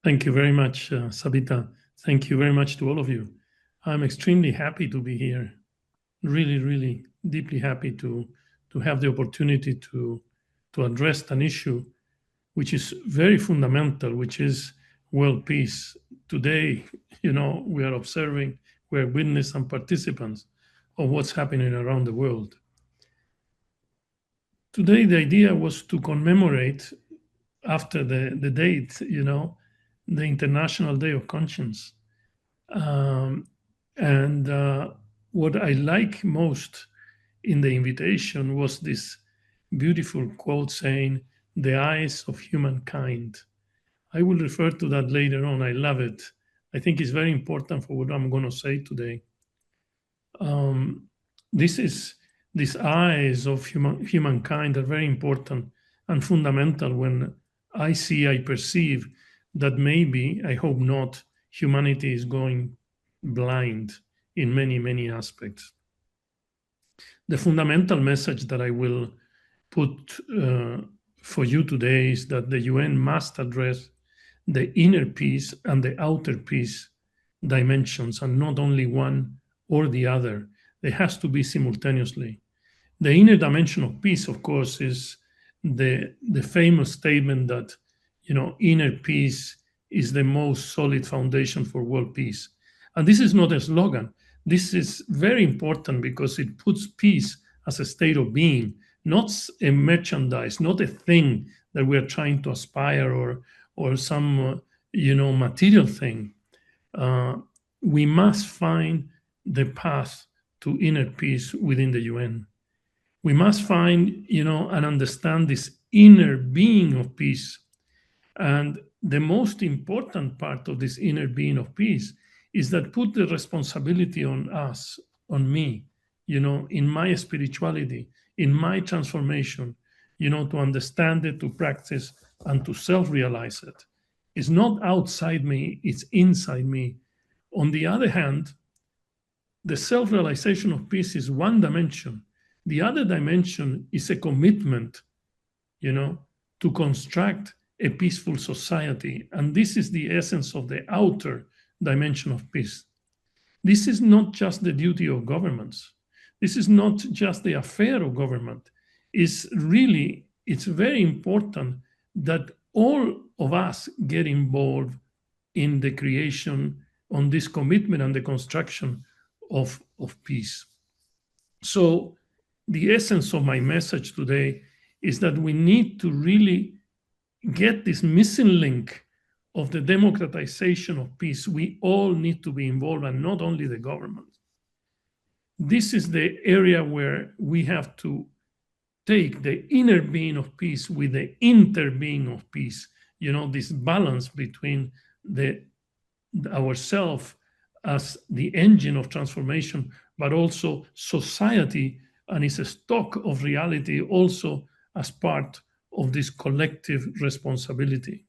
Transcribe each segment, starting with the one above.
Thank you very much, Sabita. Thank you very much to all of you. I'm extremely happy to be here. Really, really deeply happy to have the opportunity to address an issue which is very fundamental, which is world peace. Today, we are observing, we're witness and participants of what's happening around the world. Today, the idea was to commemorate after the date, the International Day of Conscience. And what I like most in the invitation was this beautiful quote saying, "The eyes of humankind." I will refer to that later on. I love it. I think it's very important for what I'm going to say today. These eyes of humankind are very important and fundamental when I perceive that maybe, I hope not, humanity is going blind in many, many aspects. The fundamental message that I will put for you today is that the UN must address the inner peace and the outer peace dimensions, and not only one or the other. They has to be simultaneously. The inner dimension of peace, of course, is the famous statement that inner peace is the most solid foundation for world peace. And this is not a slogan. This is very important because it puts peace as a state of being, not a merchandise, not a thing that we are trying to aspire or some material thing. We must find the path to inner peace within the UN. We must find, and understand this inner being of peace. And the most important part of this inner being of peace is that put the responsibility on us, on me, in my spirituality, in my transformation, to understand it, to practice, and to self-realize it. It's not outside me, it's inside me. On the other hand, the self-realization of peace is one dimension. The other dimension is a commitment, to construct a peaceful society. And this is the essence of the outer dimension of peace. This is not just the duty of governments. This is not just the affair of government. It's very important that all of us get involved in the creation, on this commitment and the construction of peace. So the essence of my message today is that we need to really get this missing link of the democratization of peace. We all need to be involved, and not only the government. This is the area where we have to take the inner being of peace with the inter being of peace. This balance between ourself as the engine of transformation, but also society and its stock of reality also as part of this collective responsibility.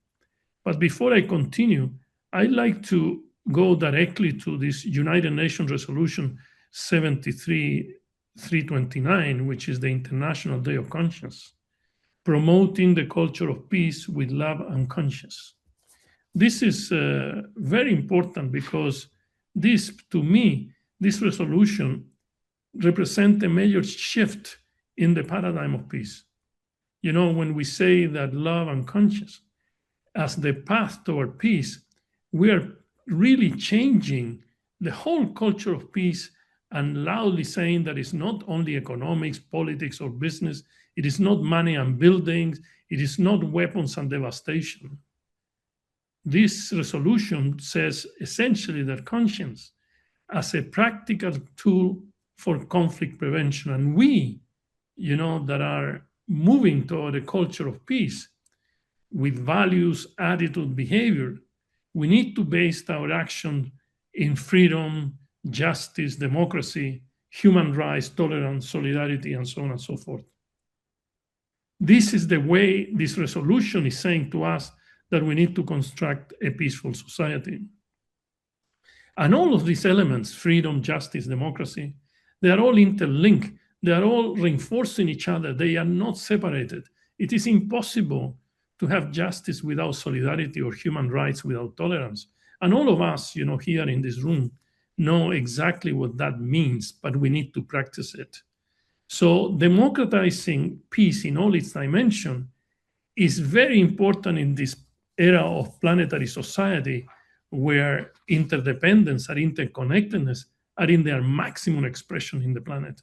But before I continue, I'd like to go directly to this United Nations Resolution 73/329, which is the International Day of Conscience, promoting the culture of peace with love and conscience. This is very important because to me, this resolution represents a major shift in the paradigm of peace. When we say that love and conscience as the path toward peace, we are really changing the whole culture of peace and loudly saying that it's not only economics, politics, or business. It is not money and buildings. It is not weapons and devastation. This resolution says essentially that conscience as a practical tool for conflict prevention, and we, that are moving toward a culture of peace with values, attitude, behavior, we need to base our action in freedom, justice, democracy, human rights, tolerance, solidarity, and so on and so forth. This is the way this resolution is saying to us that we need to construct a peaceful society. And all of these elements, freedom, justice, democracy, they are all interlinked. They are all reinforcing each other. They are not separated. It is impossible to have justice without solidarity or human rights without tolerance. And all of us, here in this room know exactly what that means, but we need to practice it. So democratizing peace in all its dimension is very important in this era of planetary society where interdependence and interconnectedness are in their maximum expression in the planet.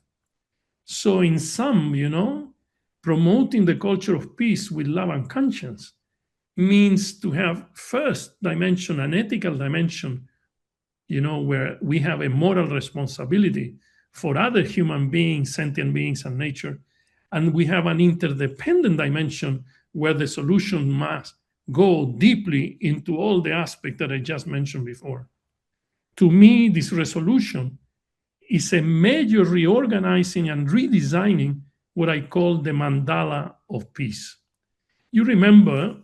So in sum, promoting the culture of peace with love and conscience means to have first dimension, an ethical dimension, where we have a moral responsibility for other human beings, sentient beings, and nature. And we have an interdependent dimension where the solution must go deeply into all the aspects that I just mentioned before. To me, this resolution is a major reorganizing and redesigning what I call the mandala of peace. You remember,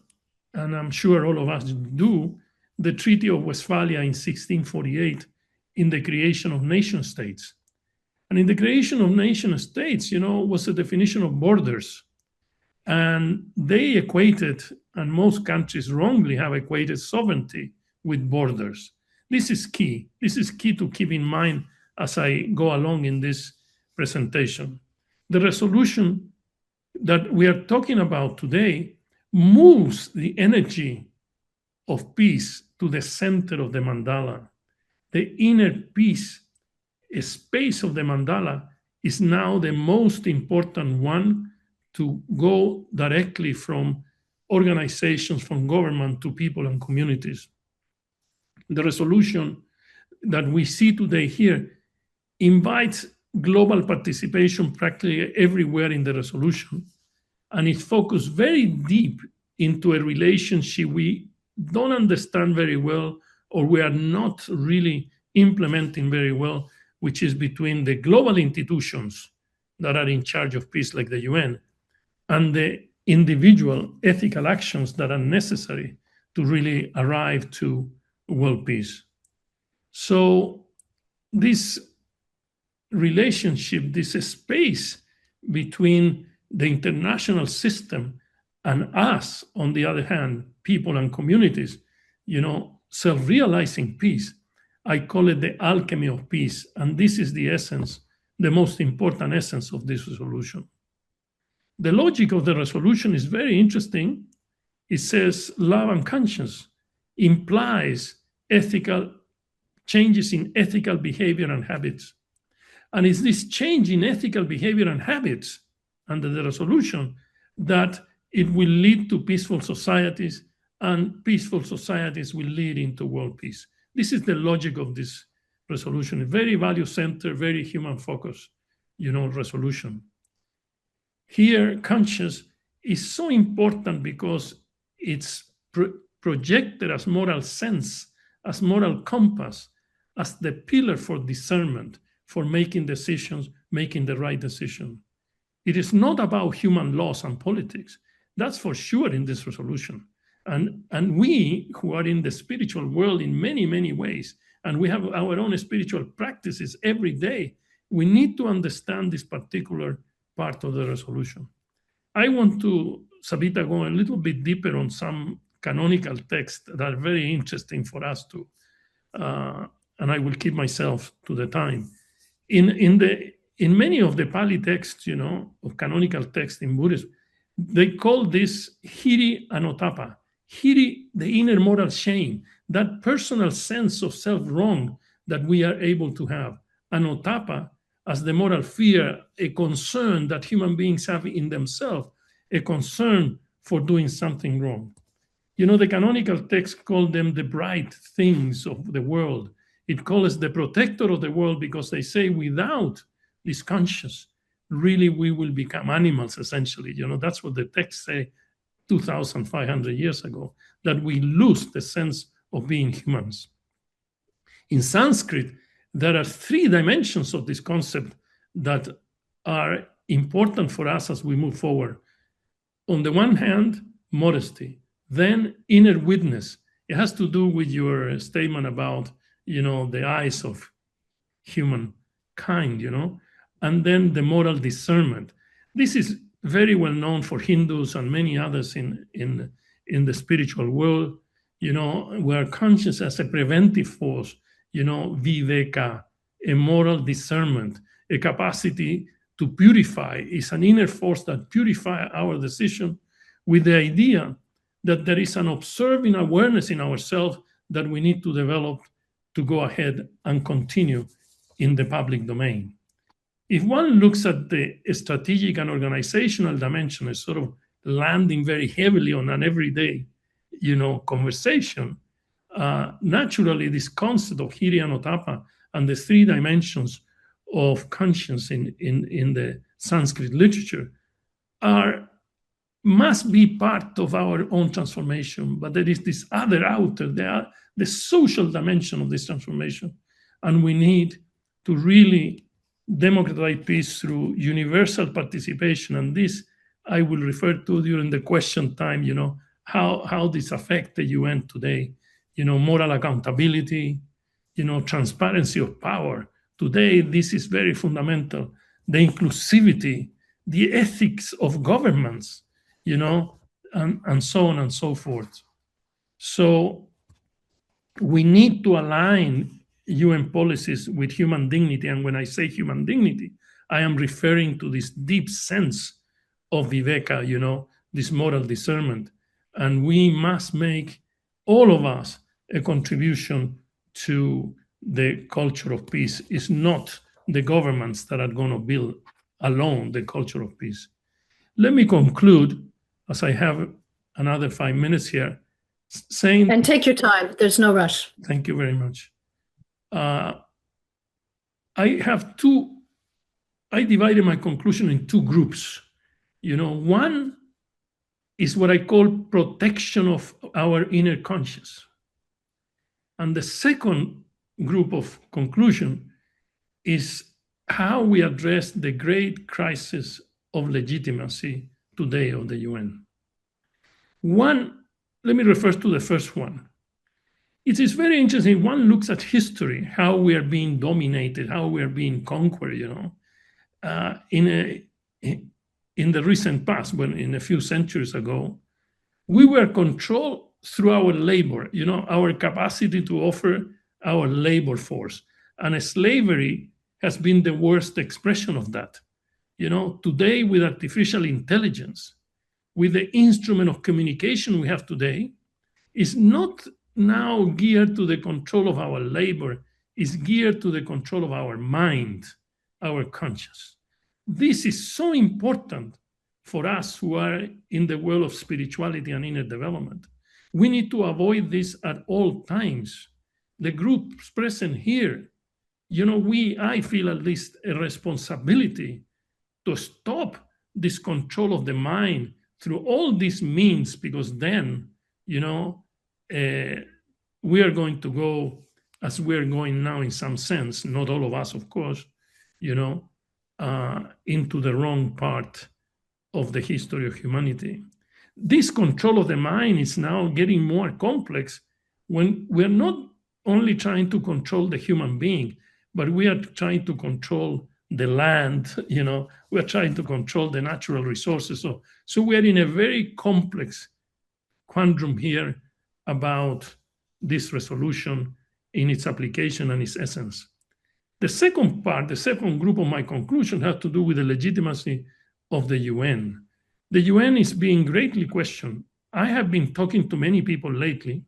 and I'm sure all of us do, the Treaty of Westphalia in 1648 in the creation of nation states. And in the creation of nation states, was a definition of borders. And they equated, and most countries wrongly have equated sovereignty with borders. This is key. This is key to keep in mind as I go along in this presentation. The resolution that we are talking about today moves the energy of peace to the center of the mandala. The inner peace space of the mandala is now the most important one to go directly from organizations, from government to people and communities. The resolution that we see today here invites global participation practically everywhere in the resolution, and it focused very deep into a relationship we don't understand very well, or we are not really implementing very well, which is between the global institutions that are in charge of peace, like the UN, and the individual ethical actions that are necessary to really arrive to world peace. So this relationship, this space between the international system and us, on the other hand, people and communities, self-realizing peace, I call it the alchemy of peace. And this is the essence, the most important essence of this resolution. The logic of the resolution is very interesting. It says love and conscience implies ethical changes in ethical behavior and habits. And it's this change in ethical behavior and habits under the resolution that it will lead to peaceful societies, and peaceful societies will lead into world peace. This is the logic of this resolution, a very value-centered, very human-focused, resolution. Here, conscience is so important because it's projected as moral sense, as moral compass, as the pillar for discernment, for making decisions, making the right decision. It is not about human laws and politics. That's for sure in this resolution. And we who are in the spiritual world in many, many ways, and we have our own spiritual practices every day, we need to understand this particular part of the resolution. I want to, Sabita, go a little bit deeper on some canonical texts that are very interesting for us to, and I will keep myself to the time. In many of the Pali texts, of canonical texts in Buddhism, they call this hiri anotapa. Hiri, the inner moral shame, that personal sense of self-wrong that we are able to have. Anotapa, as the moral fear, a concern that human beings have in themselves, a concern for doing something wrong. The canonical text called them the bright things of the world. It calls the protector of the world because they say without this conscience, really we will become animals, essentially. That's what the texts say 2,500 years ago, that we lose the sense of being humans. In Sanskrit, there are three dimensions of this concept that are important for us as we move forward. On the one hand, modesty, then inner witness. It has to do with your statement about, the eyes of humankind, and then the moral discernment. This is very well known for Hindus and many others in the spiritual world, where conscience as a preventive force, viveka, a moral discernment, a capacity to purify, is an inner force that purifies our decision, with the idea that there is an observing awareness in ourselves that we need to develop to go ahead and continue in the public domain. If one looks at the strategic and organizational dimension as sort of landing very heavily on an everyday, conversation, naturally this concept of Hiri and Otapa and the three dimensions of conscience in the Sanskrit literature must be part of our own transformation. But there is this other outer, the social dimension of this transformation. And we need to really democratize peace through universal participation. And this I will refer to during the question time, how this affects the UN today, moral accountability, transparency of power. Today, this is very fundamental. The inclusivity, the ethics of governments, and so on and so forth. So we need to align UN policies with human dignity. And when I say human dignity, I am referring to this deep sense of viveka, this moral discernment. And we must make, all of us, a contribution to the culture of peace. It's not the governments that are going to build alone the culture of peace. Let me conclude, as I have another 5 minutes here, saying... And take your time. There's no rush. Thank you very much. I divided my conclusion in two groups. One is what I call protection of our inner conscience. And the second group of conclusion is how we address the great crisis of legitimacy today of the UN. Let me refer to the first one. It is very interesting. One looks at history, how we are being dominated, how we are being conquered, in the recent past, when in a few centuries ago, we were controlled through our labor, our capacity to offer our labor force. And slavery has been the worst expression of that. Today with artificial intelligence, with the instrument of communication we have today, is not now geared to the control of our labor, is geared to the control of our mind, our conscience. This is so important for us who are in the world of spirituality and inner development. We need to avoid this at all times. The groups present here, I feel at least a responsibility to stop this control of the mind through all these means, because then, we are going to go as we're going now in some sense, not all of us, of course, into the wrong part of the history of humanity. This control of the mind is now getting more complex when we're not only trying to control the human being, but we are trying to control the land, we're trying to control the natural resources. So we are in a very complex quandrum here about this resolution in its application and its essence. The second part, the second group of my conclusion has to do with the legitimacy of the UN. The UN is being greatly questioned. I have been talking to many people lately,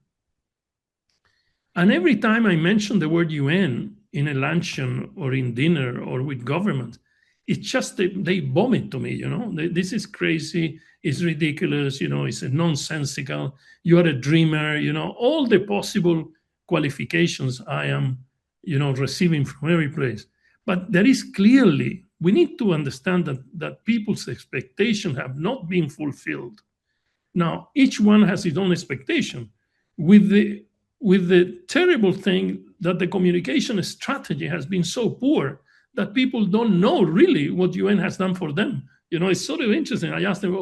and every time I mention the word UN in a luncheon or in dinner or with government, it's just they vomit to me, this is crazy, it's ridiculous, it's nonsensical, you are a dreamer, all the possible qualifications I am, receiving from every place. But there is clearly, we need to understand that people's expectations have not been fulfilled. Now, each one has its own expectation, with the terrible thing that the communication strategy has been so poor that people don't know really what UN has done for them. It's sort of interesting. I asked them,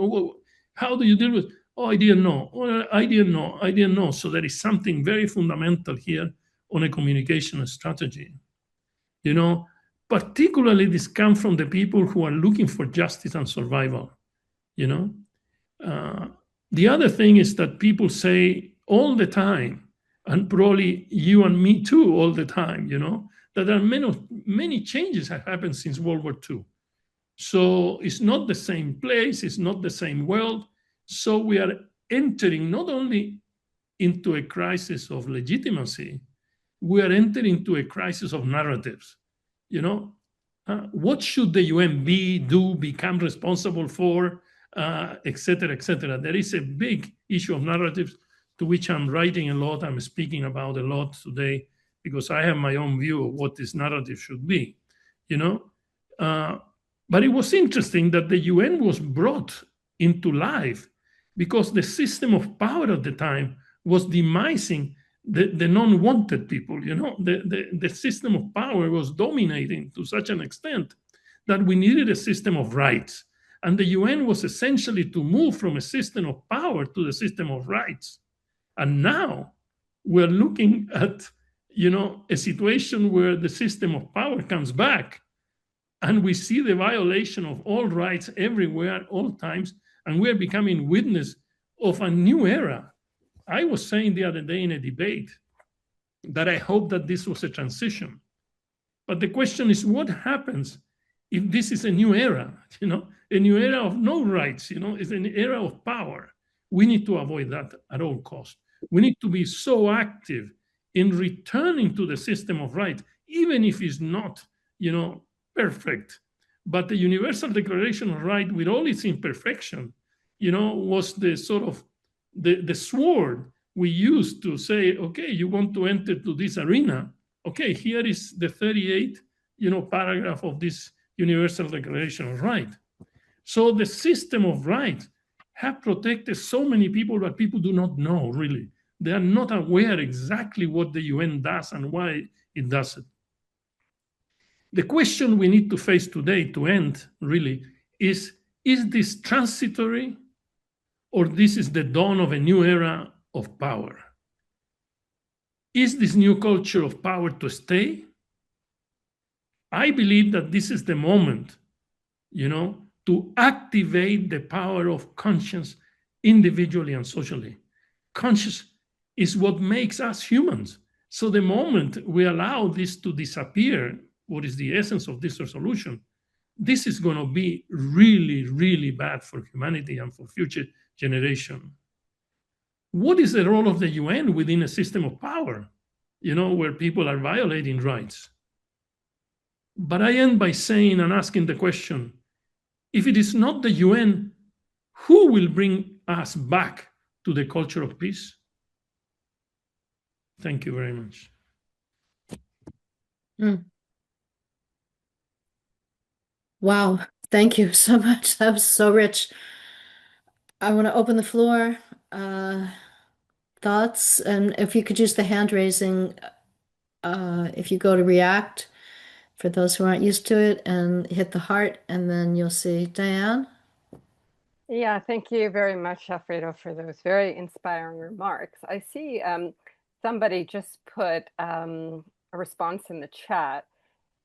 how do you deal with, I didn't know. I didn't know. So there is something very fundamental here on a communication strategy. Particularly this comes from the people who are looking for justice and survival. you know. The other thing is that people say all the time, and probably you and me too all the time, that there are many changes have happened since World War II. So it's not the same place, it's not the same world. So we are entering not only into a crisis of legitimacy, we are entering into a crisis of narratives. What should the UN do, become responsible for, et cetera, et cetera. There is a big issue of narratives to which I'm writing a lot, I'm speaking about a lot today, because I have my own view of what this narrative should be, but it was interesting that the UN was brought into life because the system of power at the time was demising the non-wanted people. The system of power was dominating to such an extent that we needed a system of rights. And the UN was essentially to move from a system of power to the system of rights. And now we're looking at, a situation where the system of power comes back, and we see the violation of all rights everywhere at all times, and we're becoming witness of a new era. I was saying the other day in a debate that I hope that this was a transition. But the question is, what happens if this is a new era, a new era of no rights, it's an era of power. We need to avoid that at all costs. We need to be so active in returning to the system of rights, even if it's not, perfect. But the Universal Declaration of Rights, with all its imperfection, was the sort of the sword we used to say, okay, you want to enter to this arena. Okay, here is the 38th, paragraph of this Universal Declaration of Rights. So the system of rights have protected so many people, but people do not know, really. They are not aware exactly what the UN does and why it does it. The question we need to face today to end, really, is this transitory, or this is the dawn of a new era of power? Is this new culture of power to stay? I believe that this is the moment, to activate the power of conscience individually and socially. Conscience is what makes us humans. So the moment we allow this to disappear, what is the essence of this resolution, this is going to be really, really bad for humanity and for future generations. What is the role of the UN within a system of power, where people are violating rights? But I end by saying and asking the question, if it is not the UN, who will bring us back to the culture of peace? Thank you very much. Wow. Thank you so much. That was so rich. I want to open the floor. Thoughts? And if you could use the hand raising, if you go to react, for those who aren't used to it, and hit the heart, and then you'll see Diane. Yeah, thank you very much, Alfredo, for those very inspiring remarks. I see somebody just put a response in the chat,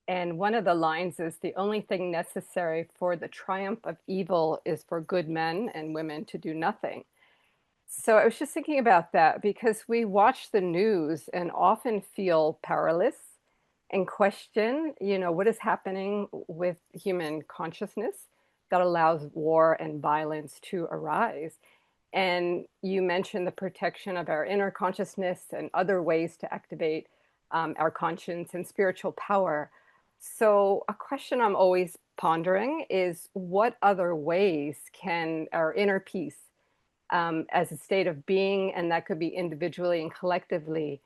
and one of the lines is, "The only thing necessary for the triumph of evil is for good men and women to do nothing." So I was just thinking about that, because we watch the news and often feel powerless and question, what is happening with human consciousness that allows war and violence to arise. And you mentioned the protection of our inner consciousness and other ways to activate our conscience and spiritual power. So a question I'm always pondering is, what other ways can our inner peace as a state of being, and that could be individually and collectively,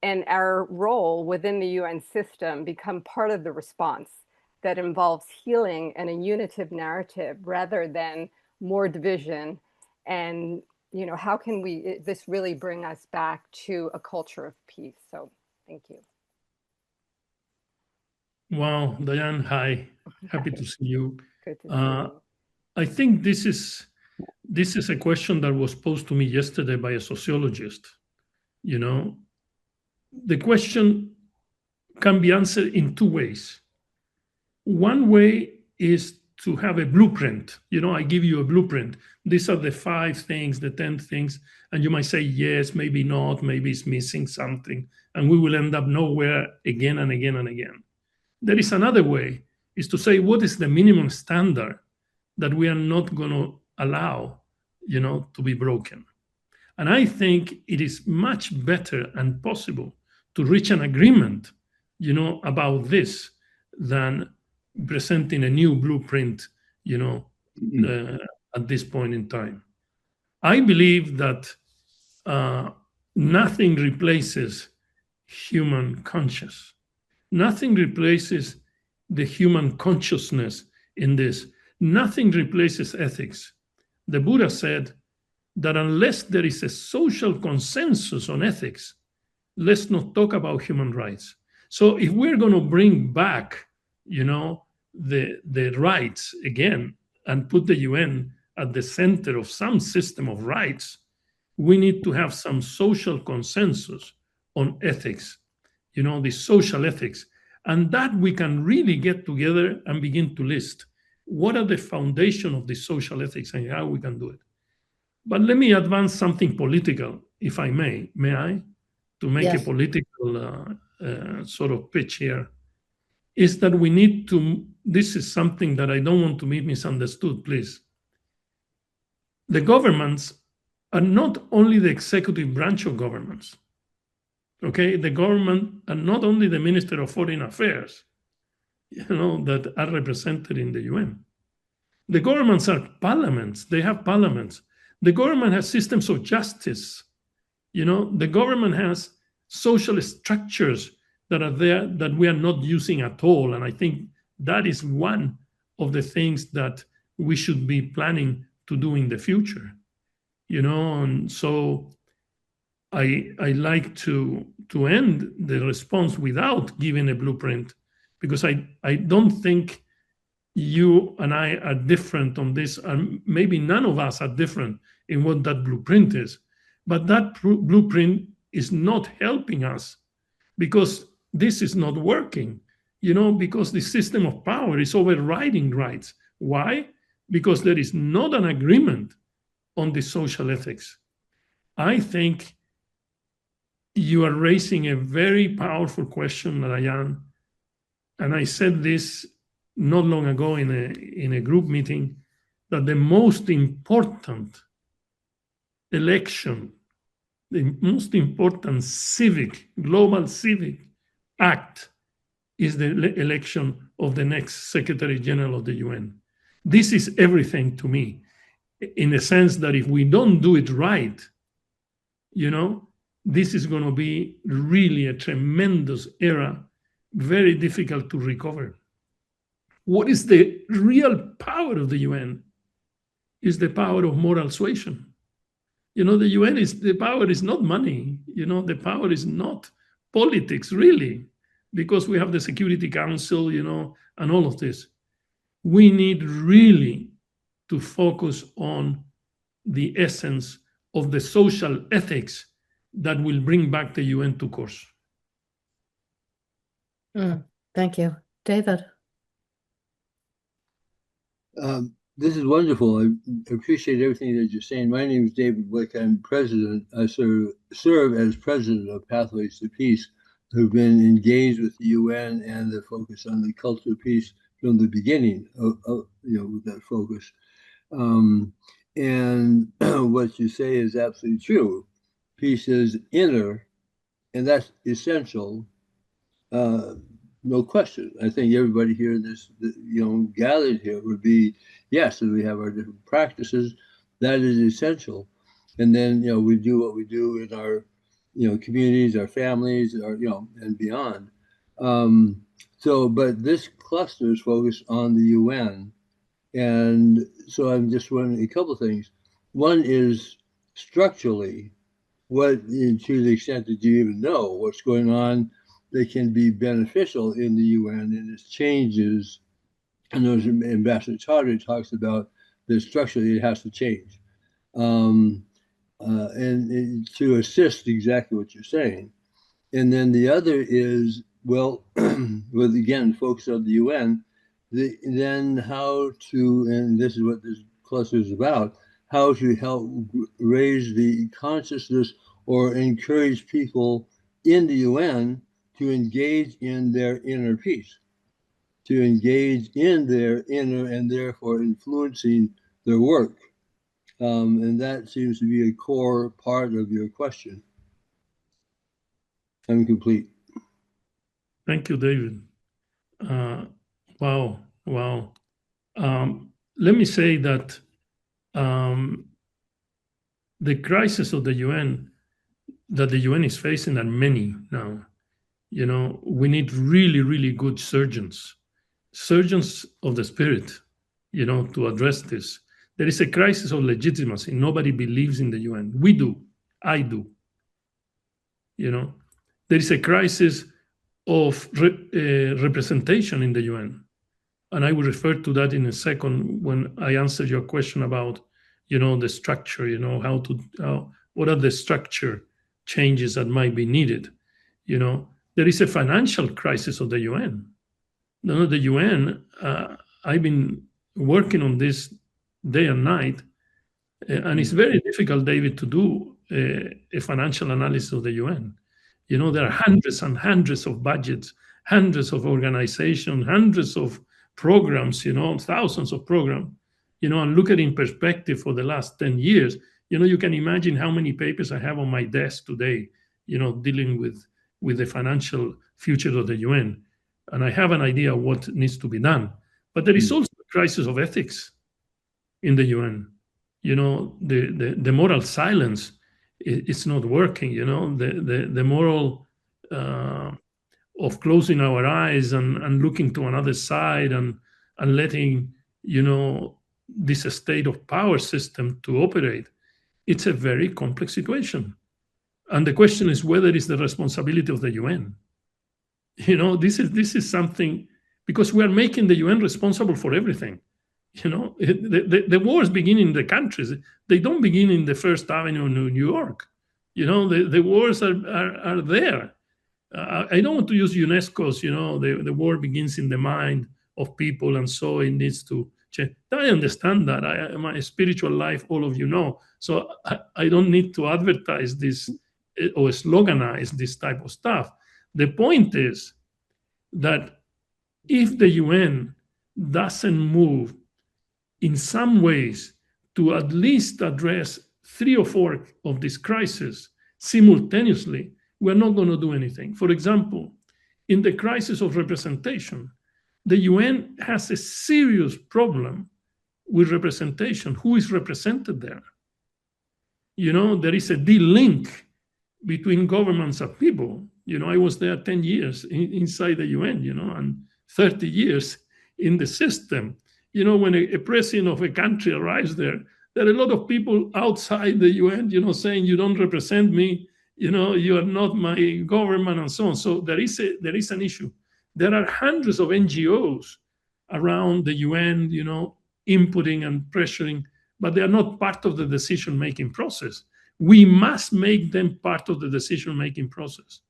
and our role within the UN system become part of the response that involves healing and a unitive narrative rather than more division? And, how can this really bring us back to a culture of peace? So thank you. Wow, Diane, hi. Happy to see you. Good to see you. I think this is a question that was posed to me yesterday by a sociologist. The question can be answered in two ways. One way is to have a blueprint. I give you a blueprint. These are the 5 things, the 10 things, and you might say yes, maybe not, maybe it's missing something, and we will end up nowhere again and again and again. There is another way, is to say what is the minimum standard that we are not going to allow, to be broken. And I think it is much better and possible to reach an agreement, about this than presenting a new blueprint, at this point in time. I believe that nothing replaces human conscious. Nothing replaces the human consciousness in this. Nothing replaces ethics. The Buddha said that unless there is a social consensus on ethics, let's not talk about human rights. So if we're going to bring back, the rights again and put the UN at the center of some system of rights, we need to have some social consensus on ethics, the social ethics. And that we can really get together and begin to list what are the foundation of the social ethics and how we can do it. But let me advance something political, if I may. May I? To make Yes. a political sort of pitch here, is that we need to, this is something that I don't want to be misunderstood, please. The governments are not only the executive branch of governments. Okay, the government and not only the Minister of Foreign Affairs, that are represented in the UN. The governments are parliaments. They have parliaments. The government has systems of justice. The government has social structures that are there that we are not using at all. And I think that is one of the things that we should be planning to do in the future. And so I like to end the response without giving a blueprint, because I don't think you and I are different on this, and maybe none of us are different in what that blueprint is. But that blueprint is not helping us because this is not working, because the system of power is overriding rights. Why? Because there is not an agreement on the social ethics. I think you are raising a very powerful question, Narayan. And I said this not long ago in a group meeting, that the most important election, the most important global civic act is the election of the next Secretary General of the UN. This is everything to me, in the sense that if we don't do it right, this is going to be really a tremendous era, very difficult to recover. What is the real power of the UN? Is the power of moral suasion. The UN the power is not money. The power is not politics, really, because we have the Security Council, and all of this. We need really to focus on the essence of the social ethics that will bring back the UN to course. Thank you. David? This is wonderful. I appreciate everything that you're saying. My name is David Blick. I'm president. I serve as president of Pathways to Peace, who've been engaged with the UN and the focus on the culture of peace from the beginning of with that focus. And what you say is absolutely true. Peace is inner, and that's essential. No question. I think everybody here in this, gathered here would be, yes, and we have our different practices. That is essential. And then, we do what we do in our, communities, our families, and beyond. But this cluster is focused on the UN. And so I'm just wondering a couple of things. One is structurally, to the extent that you even know what's going on that can be beneficial in the UN and its changes. And those Ambassador Chaudhry talks about the structure that it has to change. And to assist exactly what you're saying. And then the other is, with again, focus on the UN, then how to, and this is what this cluster is about, how to help raise the consciousness or encourage people in the UN to engage in their inner peace, to engage in their inner and therefore influencing their work. And that seems to be a core part of your question. I'm complete. Thank you, David. Wow. Let me say that the crisis of the UN that the UN is facing are many now. You know, we need really, really good surgeons of the spirit, you know, to address this. There is a crisis of legitimacy. Nobody believes in the UN. We do. I do. You know, there is a crisis of representation in the UN. And I will refer to that in a second when I answer your question about, you know, the structure, you know, what are the structure changes that might be needed. You know, there is a financial crisis of the UN. No, the UN, I've been working on this day and night, and it's very difficult, David, to do a financial analysis of the UN. You know, there are hundreds and hundreds of budgets, hundreds of organizations, hundreds of programs, you know, thousands of programs, you know, and look at it in perspective for the last 10 years. You know, you can imagine how many papers I have on my desk today, you know, dealing with the financial future of the UN. And I have an idea of what needs to be done. But there is also a crisis of ethics in the UN. You know, the moral silence, it's not working, you know, the moral of closing our eyes and looking to another side and letting, you know, this state of power system to operate. It's a very complex situation. And the question is whether it's the responsibility of the UN. You know, this is something, because we are making the UN responsible for everything. You know, the wars begin in the countries. They don't begin in the First Avenue in New York. You know, the wars are there. I don't want to use UNESCO's, you know, the war begins in the mind of people, and so it needs to change. I understand that. My spiritual life, all of you know. So I don't need to advertise this or sloganize this type of stuff. The point is that if the UN doesn't move in some ways to at least address 3 or 4 of these crises simultaneously, we're not going to do anything. For example, in the crisis of representation, the UN has a serious problem with representation. Who is represented there? You know, there is a de-link between governments and people. You know, I was there 10 years inside the UN, you know, and 30 years in the system. You know, when a president of a country arrives there are a lot of people outside the UN, you know, saying, you don't represent me, you know, you are not my government, and so on. So there is an issue. There are hundreds of NGOs around the UN, you know, inputting and pressuring, but they are not part of the decision-making process. We must make them part of the decision-making process.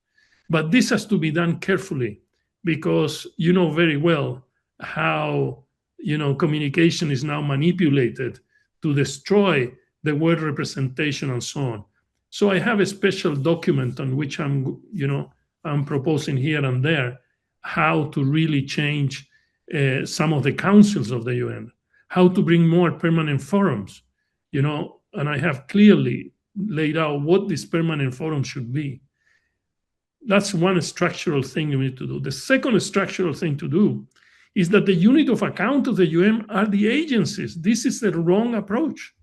But this has to be done carefully, because you know very well how, you know, communication is now manipulated to destroy the word representation and so on. So I have a special document on which I'm proposing here and there how to really change some of the councils of the UN, how to bring more permanent forums, you know, and I have clearly laid out what this permanent forum should be. That's one structural thing you need to do. The second structural thing to do is that the unit of account of the UN are the agencies. This is the wrong approach.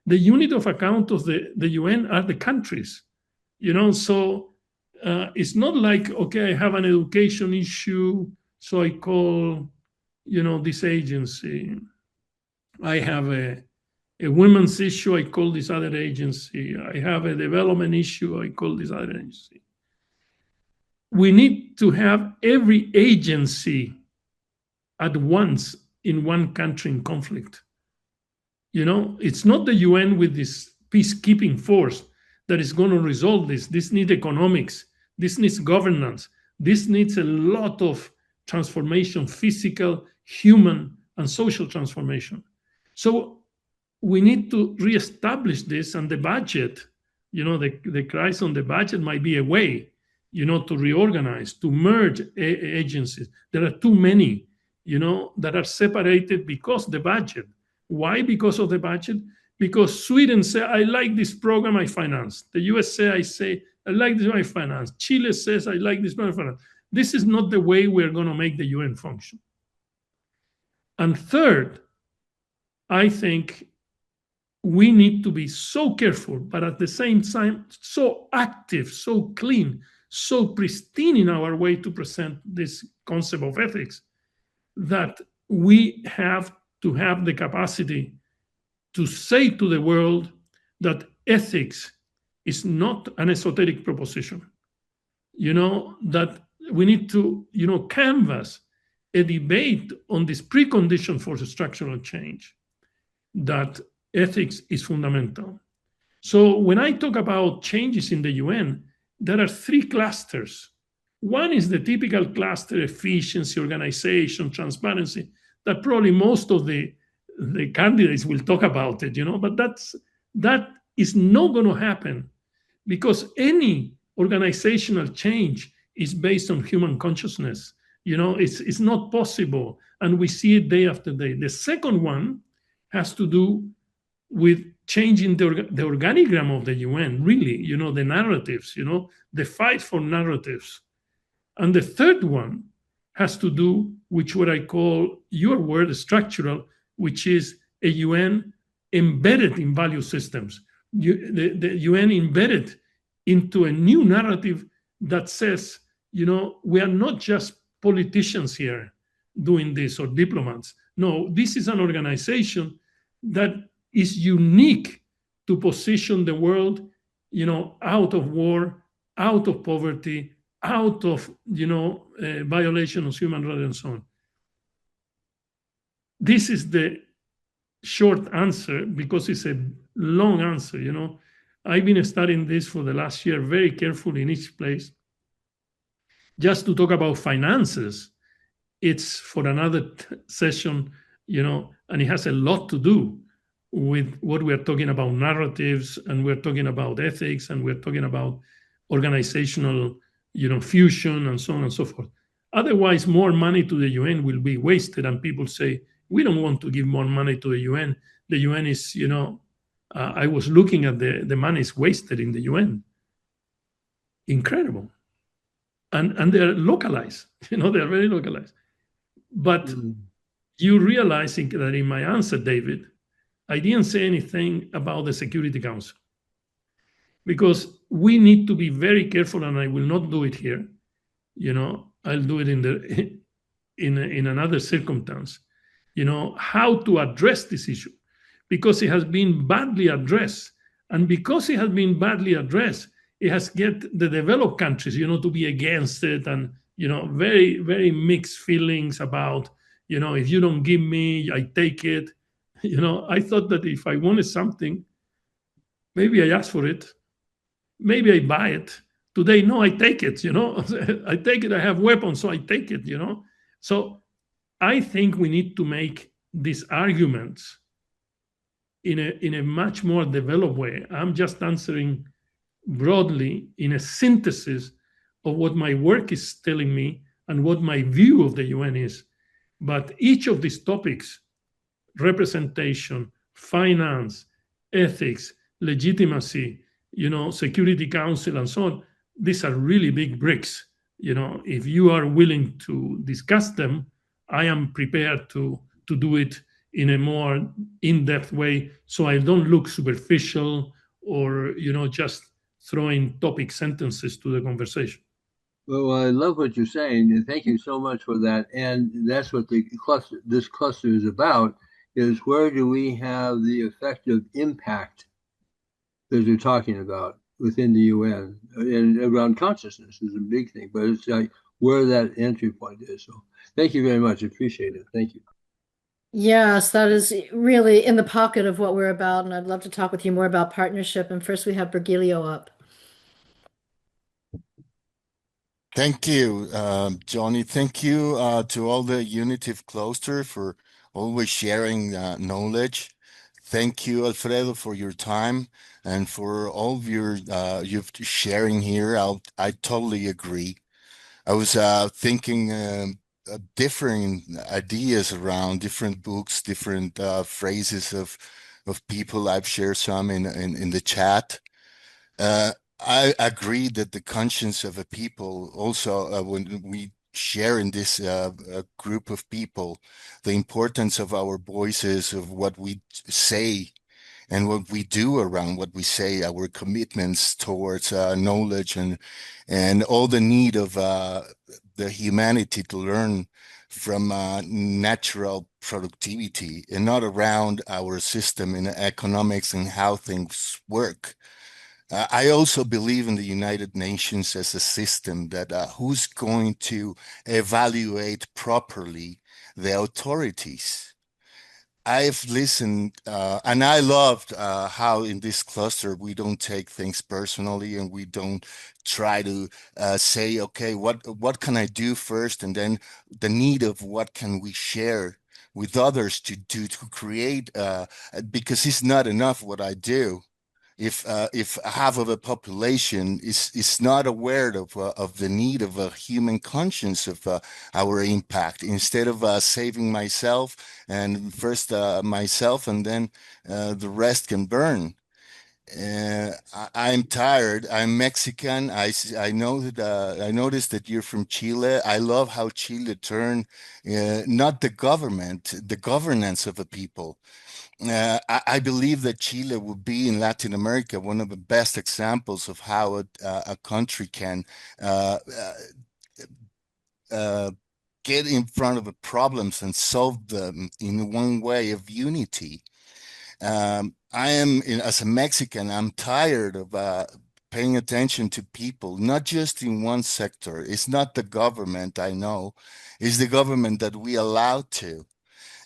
The unit of account of the UN are the countries. You know, so it's not like, okay, I have an education issue, so I call, you know, this agency. I have a women's issue, I call this other agency. I have a development issue, I call this other agency. We need to have every agency at once in one country in conflict. You know, it's not the UN with this peacekeeping force that is going to resolve this. This needs economics. This needs governance. This needs a lot of transformation, physical, human and social transformation. So we need to reestablish this, and the budget, the crisis on the budget might be a way, to reorganize, to merge agencies. There are too many, that are separated because the budget. Why? Because of the budget? Because Sweden say, I like this program, I finance. The US say, I like this, I finance. Chile says, I like this program, I finance. This is not the way we're going to make the UN function. And third, I think we need to be so careful, but at the same time, so active, so clean, so pristine in our way to present this concept of ethics, that we have to have the capacity to say to the world that ethics is not an esoteric proposition. That we need to, canvas a debate on this precondition for structural change, that ethics is fundamental. So when I talk about changes in the UN, there are three clusters. One is the typical cluster: efficiency, organization, transparency, that probably most of the candidates will talk about it, but that is not going to happen, because any organizational change is based on human consciousness. It's not possible, and we see it day after day. The second one has to do with changing the organigram of the UN, really, the narratives, the fight for narratives. And the third one has to do with what I call, your word, structural, which is a UN embedded in value systems. The UN embedded into a new narrative that says, we are not just politicians here doing this, or diplomats. No, this is an organization that is unique to position the world, out of war, out of poverty, out of, violation of human rights and so on. This is the short answer, because it's a long answer. I've been studying this for the last year very carefully in each place. Just to talk about finances, it's for another session, and it has a lot to do with what we're talking about, narratives, and we're talking about ethics, and we're talking about organizational, fusion, and so on and so forth. Otherwise, more money to the UN will be wasted, and people say, we don't want to give more money to the UN. The UN is, I was looking at the money is wasted in the UN. Incredible. And they're localized, they're very localized. But you realizing that in my answer, David, I didn't say anything about the Security Council, because we need to be very careful, and I will not do it here. I'll do it in another circumstance. How to address this issue, because it has been badly addressed, and because it has been badly addressed, it has get the developed countries, to be against it, and very, very mixed feelings about, if you don't give me, I take it. I thought that if I wanted something, maybe I ask for it, maybe I buy it. Today, no, I take it. I take it. I have weapons, so I take it. So I think we need to make these arguments in a much more developed way. I'm just answering broadly in a synthesis of what my work is telling me and what my view of the UN is. But each of these topics, representation, finance, ethics, legitimacy, Security Council, and so on, these are really big bricks. If you are willing to discuss them, I am prepared to do it in a more in-depth way, so I don't look superficial or just throwing topic sentences to the conversation. Well, I love what you're saying, and thank you so much for that. And that's what this cluster is about: is where do we have the effective impact that you're talking about within the UN, and around consciousness is a big thing. But it's like where that entry point is. So, thank you very much. I appreciate it. Thank you. Yes, that is really in the pocket of what we're about, and I'd love to talk with you more about partnership. And first, we have Virgilio up. Thank you, Johnny. Thank you to all the Unitive cluster for always sharing knowledge. Thank you, Alfredo, for your time and for all of your you've sharing here. I totally agree. I was thinking different ideas around different books, different phrases of people. I've shared some in the chat. Uh, I agree that the conscience of a people also, when we share in this group of people, the importance of our voices, of what we say and what we do around what we say, our commitments towards knowledge and all the need of the humanity to learn from natural productivity and not around our system in economics and how things work. I also believe in the United Nations as a system that who's going to evaluate properly the authorities. I've listened and I loved how in this cluster we don't take things personally and we don't try to say, okay, what can I do first, and then the need of what can we share with others to do to create because it's not enough what I do if half of the population is not aware of the need of a human conscience of our impact. Instead of saving myself and first myself and then the rest can burn. I'm tired. I'm Mexican. I know that I noticed that you're from Chile. I love how Chile turned not the government, the governance of a people. I believe that Chile would be in Latin America one of the best examples of how a country can uh, uh, get in front of the problems and solve them in one way of unity. As a Mexican, I'm tired of paying attention to people, not just in one sector. It's not the government, I know, it's the government that we allow to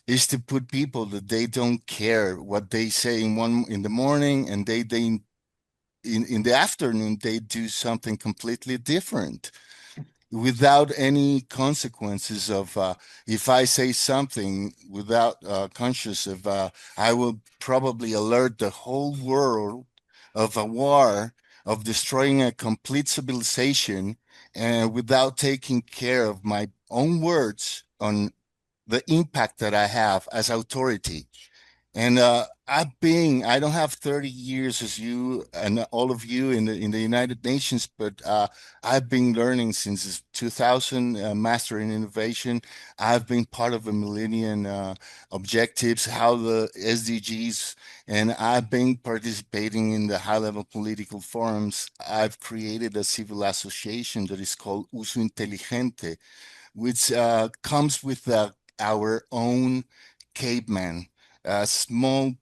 is to put people that they don't care what they say in the morning and they in the afternoon they do something completely different without any consequences of if I say something without conscious of I will probably alert the whole world of a war of destroying a complete civilization and without taking care of my own words on the impact that I have as authority. And I don't have 30 years as you and all of you in the United Nations, but I've been learning since 2000, Master in Innovation. I've been part of the Millennium Objectives, how the SDGs, and I've been participating in the high-level political forums. I've created a civil association that is called Uso Inteligente, which comes with our own caveman, a small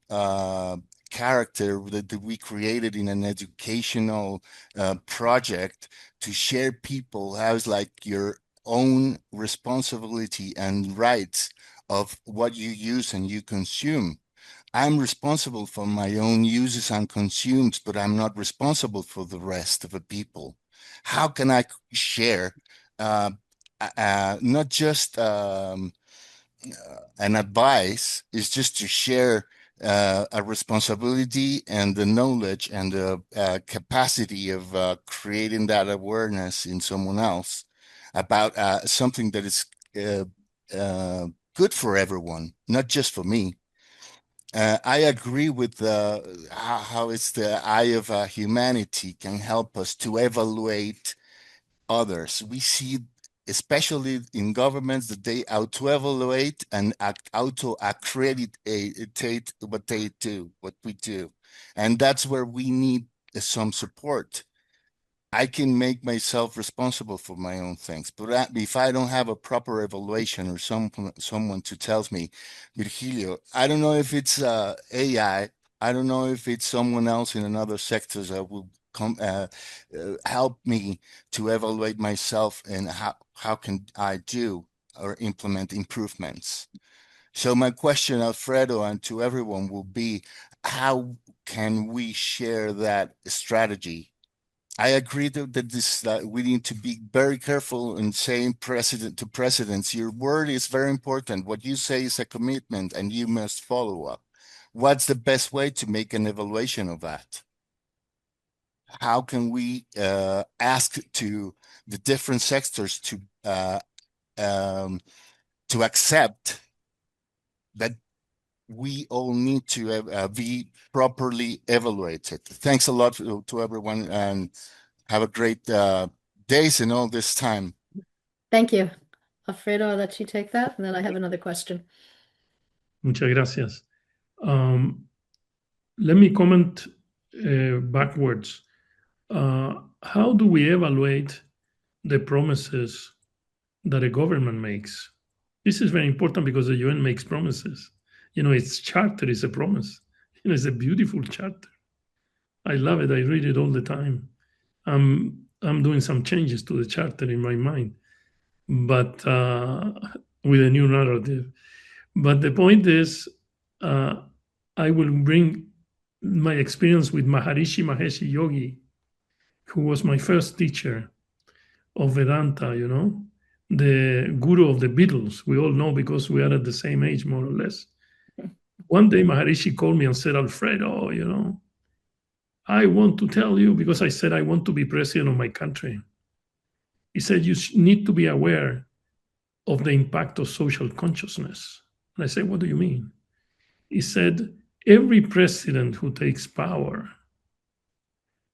character that we created in an educational project to share people how it's like your own responsibility and rights of what you use and you consume. I'm responsible for my own uses and consumes, but I'm not responsible for the rest of the people. How can I share uh, not just an advice, is just to share a responsibility and the knowledge and the capacity of creating that awareness in someone else about something that is uh, uh, good for everyone, not just for me. I agree with how it's the eye of humanity can help us to evaluate others. We see, especially in governments, that they auto-evaluate and auto-accreditate what they do, what we do. And that's where we need some support. I can make myself responsible for my own things, but if I don't have a proper evaluation or someone to tells me, Virgilio, I don't know if it's AI, I don't know if it's someone else in another sectors that will help me to evaluate myself and how can I do or implement improvements. So my question, Alfredo, and to everyone will be, how can we share that strategy I agree that we need to be very careful in saying to presidents, your word is very important. What you say is a commitment and you must follow up. What's the best way to make an evaluation of that? How can we ask to the different sectors to accept that we all need to be properly evaluated? Thanks a lot to everyone, and have a great days in all this time. Thank you. Alfredo, I'll let you take that, and then I have another question. Muchas gracias. Let me comment backwards. How do we evaluate the promises that a government makes? This is very important because the UN makes promises. Its charter is a promise. It's a beautiful charter. I love it. I read it all the time. I'm doing some changes to the charter in my mind, but with a new narrative. But the point is, I will bring my experience with Maharishi Mahesh Yogi, who was my first teacher of Vedanta, the guru of the Beatles. We all know because we are at the same age, more or less. One day, Maharishi called me and said, Alfredo, I want to tell you, because I said I want to be president of my country. He said, you need to be aware of the impact of social consciousness. And I said, what do you mean? He said, every president who takes power,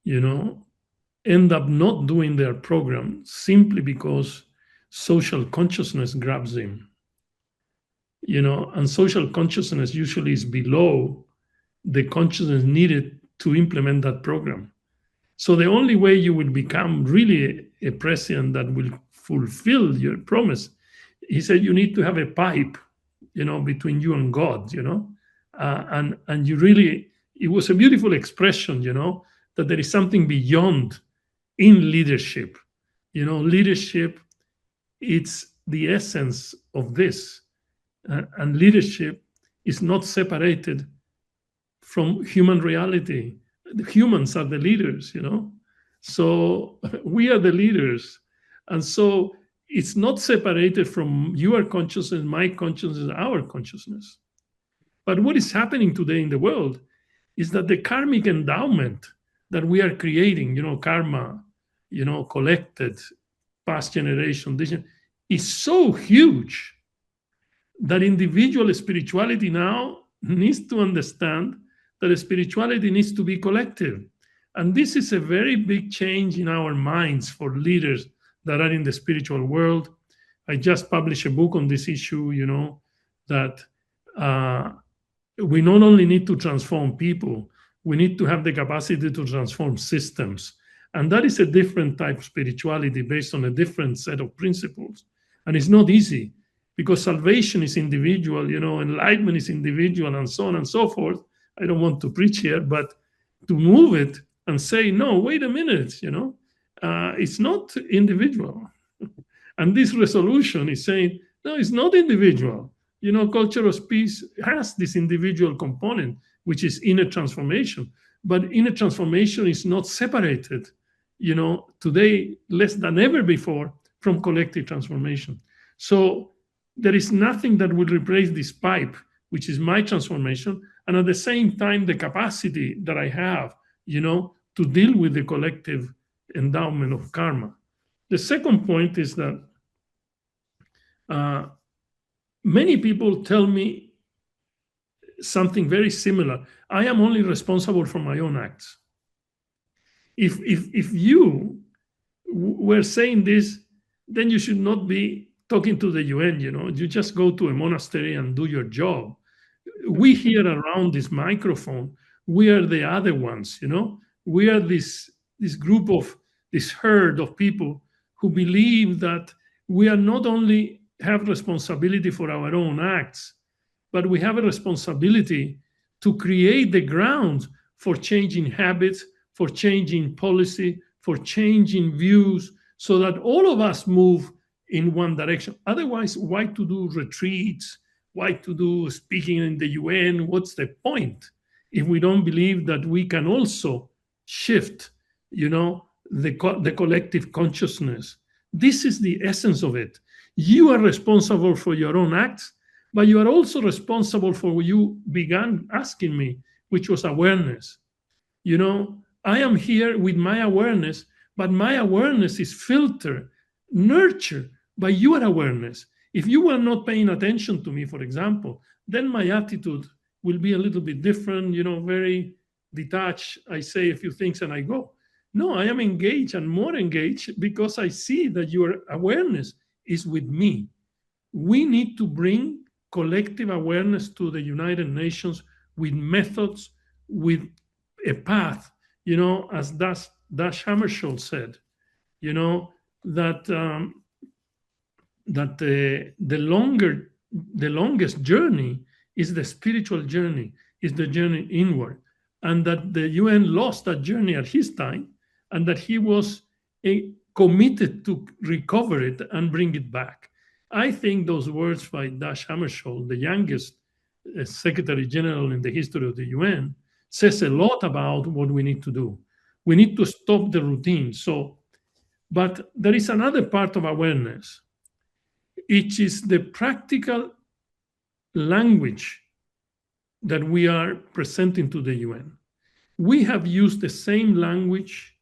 end up not doing their program simply because social consciousness grabs him. And social consciousness usually is below the consciousness needed to implement that program. So the only way you will become really a president that will fulfill your promise, he said, you need to have a pipe, between you and God, and you really, it was a beautiful expression, that there is something beyond in leadership. Leadership, it's the essence of this. And leadership is not separated from human reality. The humans are the leaders, So we are the leaders. And so it's not separated from your consciousness, my consciousness, our consciousness. But what is happening today in the world is that the karmic endowment that we are creating, karma, collected, past generation, this is so huge that individual spirituality now needs to understand that spirituality needs to be collective. And this is a very big change in our minds for leaders that are in the spiritual world. I just published a book on this issue, that we not only need to transform people, we need to have the capacity to transform systems. And that is a different type of spirituality based on a different set of principles. And it's not easy because salvation is individual, enlightenment is individual, and so on and so forth. I don't want to preach here, but to move it and say, no, wait a minute, it's not individual. And this resolution is saying, no, it's not individual. Culture of peace has this individual component, which is inner transformation. But inner transformation is not separated, today less than ever before from collective transformation. So there is nothing that will replace this pipe, which is my transformation, and at the same time, the capacity that I have, to deal with the collective endowment of karma. The second point is that many people tell me something very similar. I am only responsible for my own acts. If you were saying this, then you should not be talking to the UN, you just go to a monastery and do your job. We here around this microphone, we are the other ones, we are this group of, this herd of people who believe that we are not only have responsibility for our own acts, but we have a responsibility to create the ground for changing habits, for changing policy, for changing views, so that all of us move in one direction. Otherwise, why to do retreats? Why to do speaking in the UN? What's the point if we don't believe that we can also shift, the collective consciousness. This is the essence of it. You are responsible for your own acts, but you are also responsible for what you began asking me, which was awareness. I am here with my awareness, but my awareness is filtered, nurtured by your awareness. If you were not paying attention to me, for example, then my attitude will be a little bit different, very detached. I say a few things and I go. No, I am engaged and more engaged because I see that your awareness is with me. We need to bring collective awareness to the United Nations with methods, with a path, as Dash Hammarskjöld said, that the longest journey is the spiritual journey, is the journey inward, and that the UN lost that journey at his time, and that he was committed to recover it and bring it back. I think those words by Dash Hammarskjöld, the youngest Secretary General in the history of the UN, says a lot about what we need to do. We need to stop the routine. But there is another part of awareness, which is the practical language that we are presenting to the UN. We have used the same language.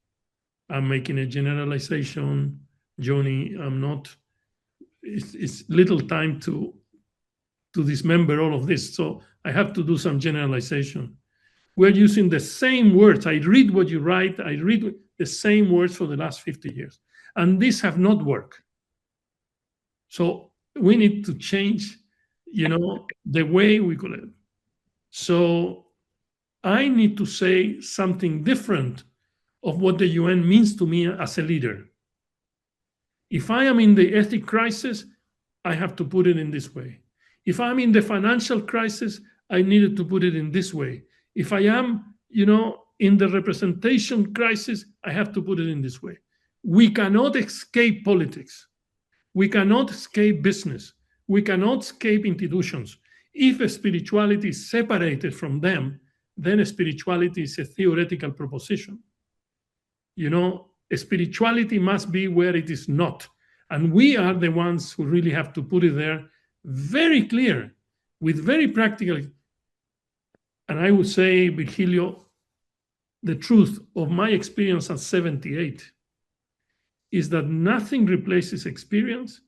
I'm making a generalization, Johnny. I'm not. It's little time to dismember all of this, so I have to do some generalization. We're using the same words. I read what you write. I read the same words for the last 50 years. And these have not worked. So we need to change, the way we call it. So I need to say something different of what the UN means to me as a leader. If I am in the ethnic crisis, I have to put it in this way. If I'm in the financial crisis, I needed to put it in this way. If I am, in the representation crisis, I have to put it in this way. We cannot escape politics. We cannot escape business. We cannot escape institutions. If spirituality is separated from them, then spirituality is a theoretical proposition. Spirituality must be where it is not. And we are the ones who really have to put it there very clear, with very practical. And I would say, Virgilio, the truth of my experience at 78 is that nothing replaces experience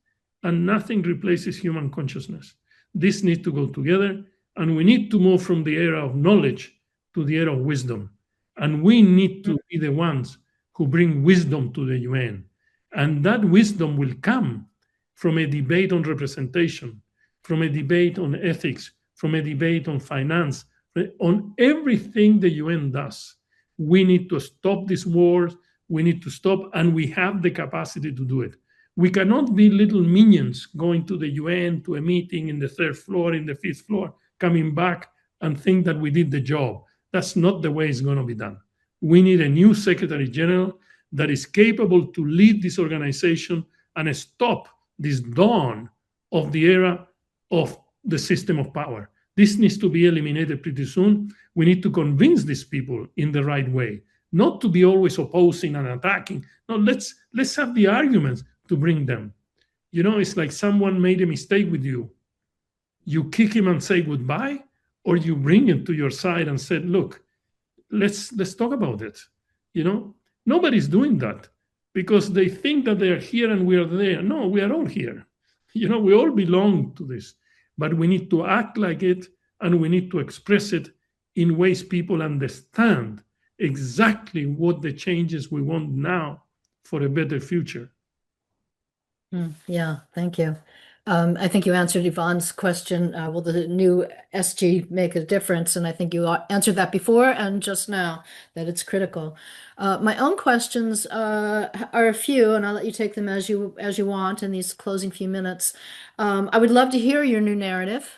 and nothing replaces human consciousness. This needs to go together, and we need to move from the era of knowledge to the era of wisdom. And we need to be the ones who bring wisdom to the UN. And that wisdom will come from a debate on representation, from a debate on ethics, from a debate on finance, on everything the UN does. We need to stop these wars. We need to stop, and we have the capacity to do it. We cannot be little minions going to the UN, to a meeting in the 3rd floor, in the 5th floor, coming back and think that we did the job. That's not the way it's going to be done. We need a new Secretary General that is capable to lead this organization and stop this dawn of the era of the system of power. This needs to be eliminated pretty soon. We need to convince these people in the right way, not to be always opposing and attacking. No, let's have the arguments to bring them. It's like someone made a mistake with you. You kick him and say goodbye, or you bring him to your side and said, look, let's talk about it. Nobody's doing that because they think that they are here and we are there. No, we are all here. We all belong to this, but we need to act like it, and we need to express it in ways people understand exactly what the changes we want now for a better future. Yeah, thank you. I think you answered Yvonne's question, will the new SG make a difference? And I think you answered that before and just now, that it's critical. My own questions are a few, and I'll let you take them as you want in these closing few minutes. I would love to hear your new narrative,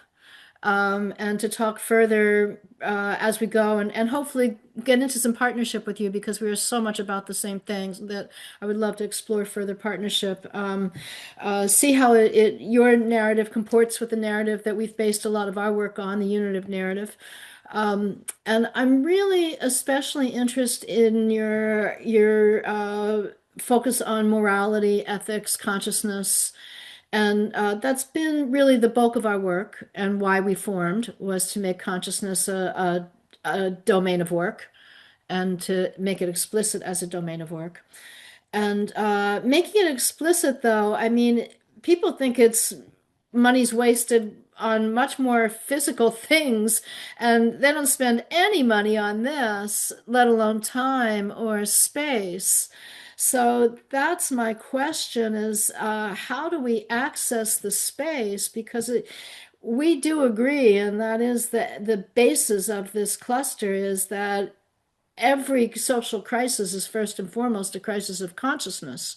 and to talk further as we go, and hopefully get into some partnership with you, because we are so much about the same things that I would love to explore further partnership. See how your narrative comports with the narrative that we've based a lot of our work on, the Unitive narrative. And I'm really especially interested in your focus on morality, ethics, consciousness. And that's been really the bulk of our work, and why we formed was to make consciousness a domain of work and to make it explicit as a domain of work. And making it explicit, though, I mean, people think it's money's wasted on much more physical things, and they don't spend any money on this, let alone time or space. So that's my question is how do we access the space? Because we do agree, and that is the basis of this cluster is that every social crisis is first and foremost a crisis of consciousness.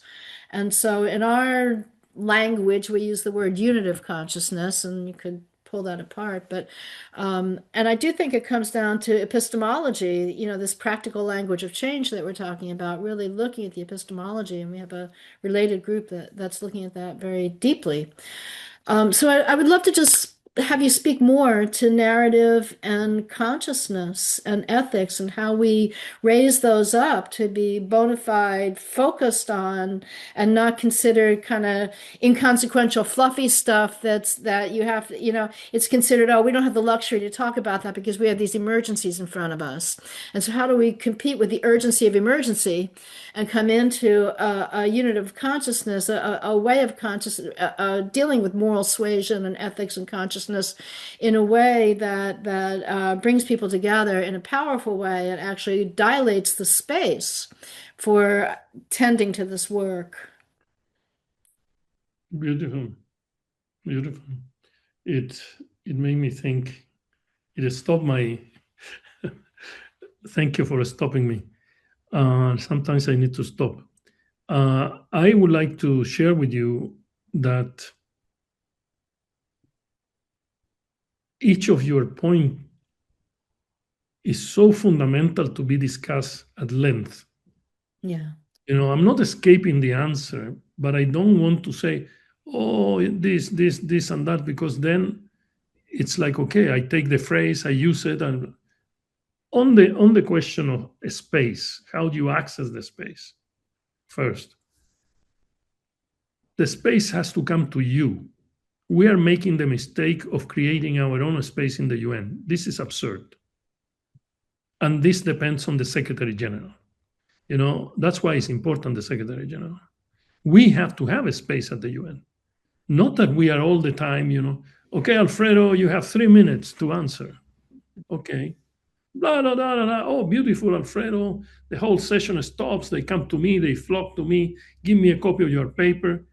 And so in our language, we use the word unitive consciousness, and you could pull that apart. But, and I do think it comes down to epistemology, you know, this practical language of change that we're talking about, really looking at the epistemology. And we have a related group that's looking at that very deeply. So I would love to just have you speak more to narrative and consciousness and ethics and how we raise those up to be bona fide, focused on, and not considered kind of inconsequential, fluffy stuff that you have to, you know, it's considered, oh, we don't have the luxury to talk about that because we have these emergencies in front of us. And so how do we compete with the urgency of emergency and come into a unit of consciousness, a way of consciousness, dealing with moral suasion and ethics and consciousness in a way that brings people together in a powerful way and actually dilates the space for tending to this work. Beautiful, beautiful. It made me think. It stopped my. Thank you for stopping me. Sometimes I need to stop. I would like to share with you that each of your points is so fundamental to be discussed at length. Yeah. You know, I'm not escaping the answer, but I don't want to say, oh, this, and that, because then it's like, okay, I take the phrase, I use it, and on the question of space, how do you access the space? First, the space has to come to you. We are making the mistake of creating our own space in the UN. This is absurd. And this depends on the Secretary General. You know, that's why it's important, the Secretary General. We have to have a space at the UN. Not that we are all the time, you know, okay, Alfredo, you have 3 minutes to answer. Okay. Blah, blah, blah, blah, blah. Oh, beautiful, Alfredo. The whole session stops. They come to me. They flock to me. Give me a copy of your paper.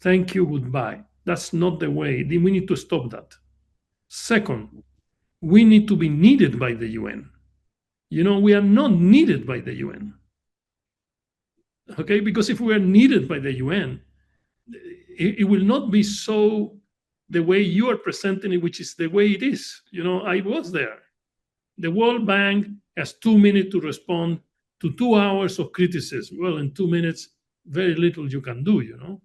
Thank you. Goodbye. That's not the way. We need to stop that. Second, we need to be needed by the UN. You know, we are not needed by the UN. Okay? Because if we are needed by the UN, it will not be so the way you are presenting it, which is the way it is. You know, I was there. The World Bank has 2 minutes to respond to 2 hours of criticism. Well, in 2 minutes, very little you can do, you know,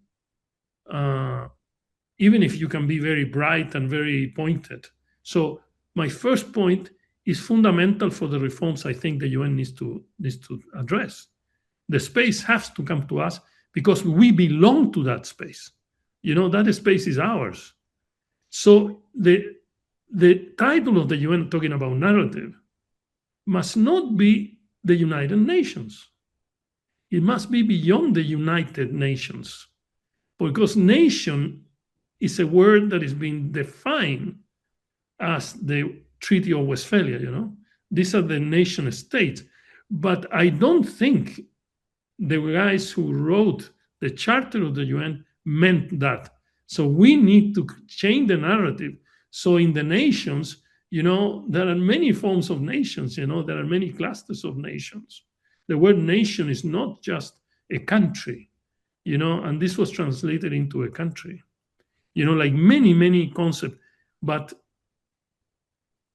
even if you can be very bright and very pointed. So my first point is fundamental for the reforms I think the UN needs to address. The space has to come to us because we belong to that space. You know, that space is ours. So the title of the UN talking about narrative must not be the United Nations. It must be beyond the United Nations, because nation is a word that is being defined as the Treaty of Westphalia, you know. These are the nation states. But I don't think the guys who wrote the Charter of the UN meant that. So we need to change the narrative. So in the nations, you know, there are many forms of nations, you know, there are many clusters of nations. The word nation is not just a country, you know, and this was translated into a country, you know, like many concepts. But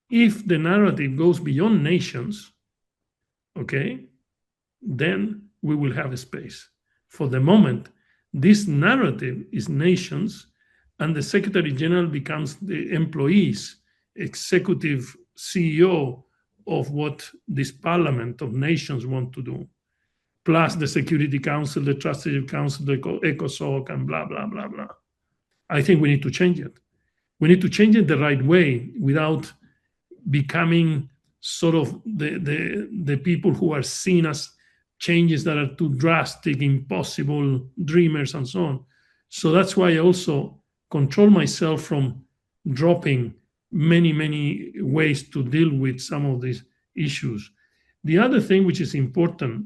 if the narrative goes beyond nations, okay, then we will have a space. For the moment, this narrative is nations, and the Secretary General becomes the employees, executive CEO of what this parliament of nations want to do, plus the Security Council, the Trusteeship Council, the ECOSOC, and blah, blah, blah, blah. I think we need to change it. We need to change it the right way without becoming sort of the people who are seen as changes that are too drastic, impossible, dreamers, and so on. So that's why I also control myself from dropping many ways to deal with some of these issues. The other thing which is important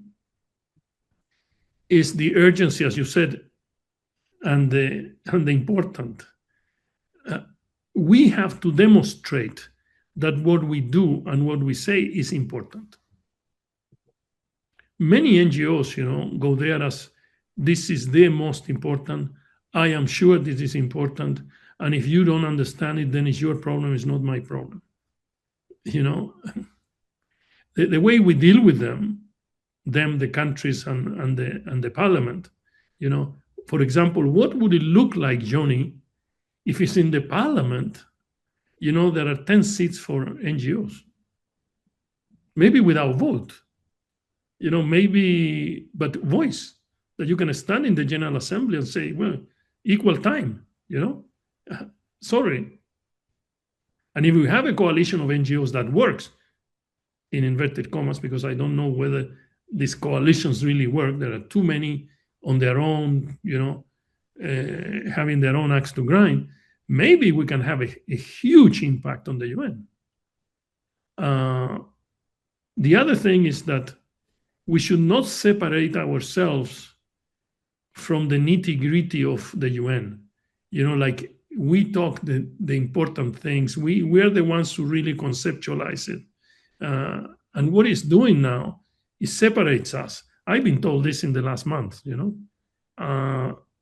is the urgency, as you said, and the important. We have to demonstrate that what we do and what we say is important. Many NGOs, go there as this is the most important. I am sure this is important. And if you don't understand it, then it's your problem, it's not my problem. The way we deal with them, the countries and the parliament, for example, what would it look like, Johnny, if it's in the parliament, there are 10 seats for NGOs? Maybe without vote, maybe, but voice, that you can stand in the General Assembly and say, well, equal time, sorry. And if we have a coalition of NGOs that works, in inverted commas, because I don't know whether these coalitions really work, there are too many on their own, having their own axe to grind, maybe we can have a huge impact on the UN. The other thing is that we should not separate ourselves from the nitty-gritty of the UN. Like we talk the important things. We are the ones who really conceptualize it. And what it's doing now, it separates us. I've been told this in the last month,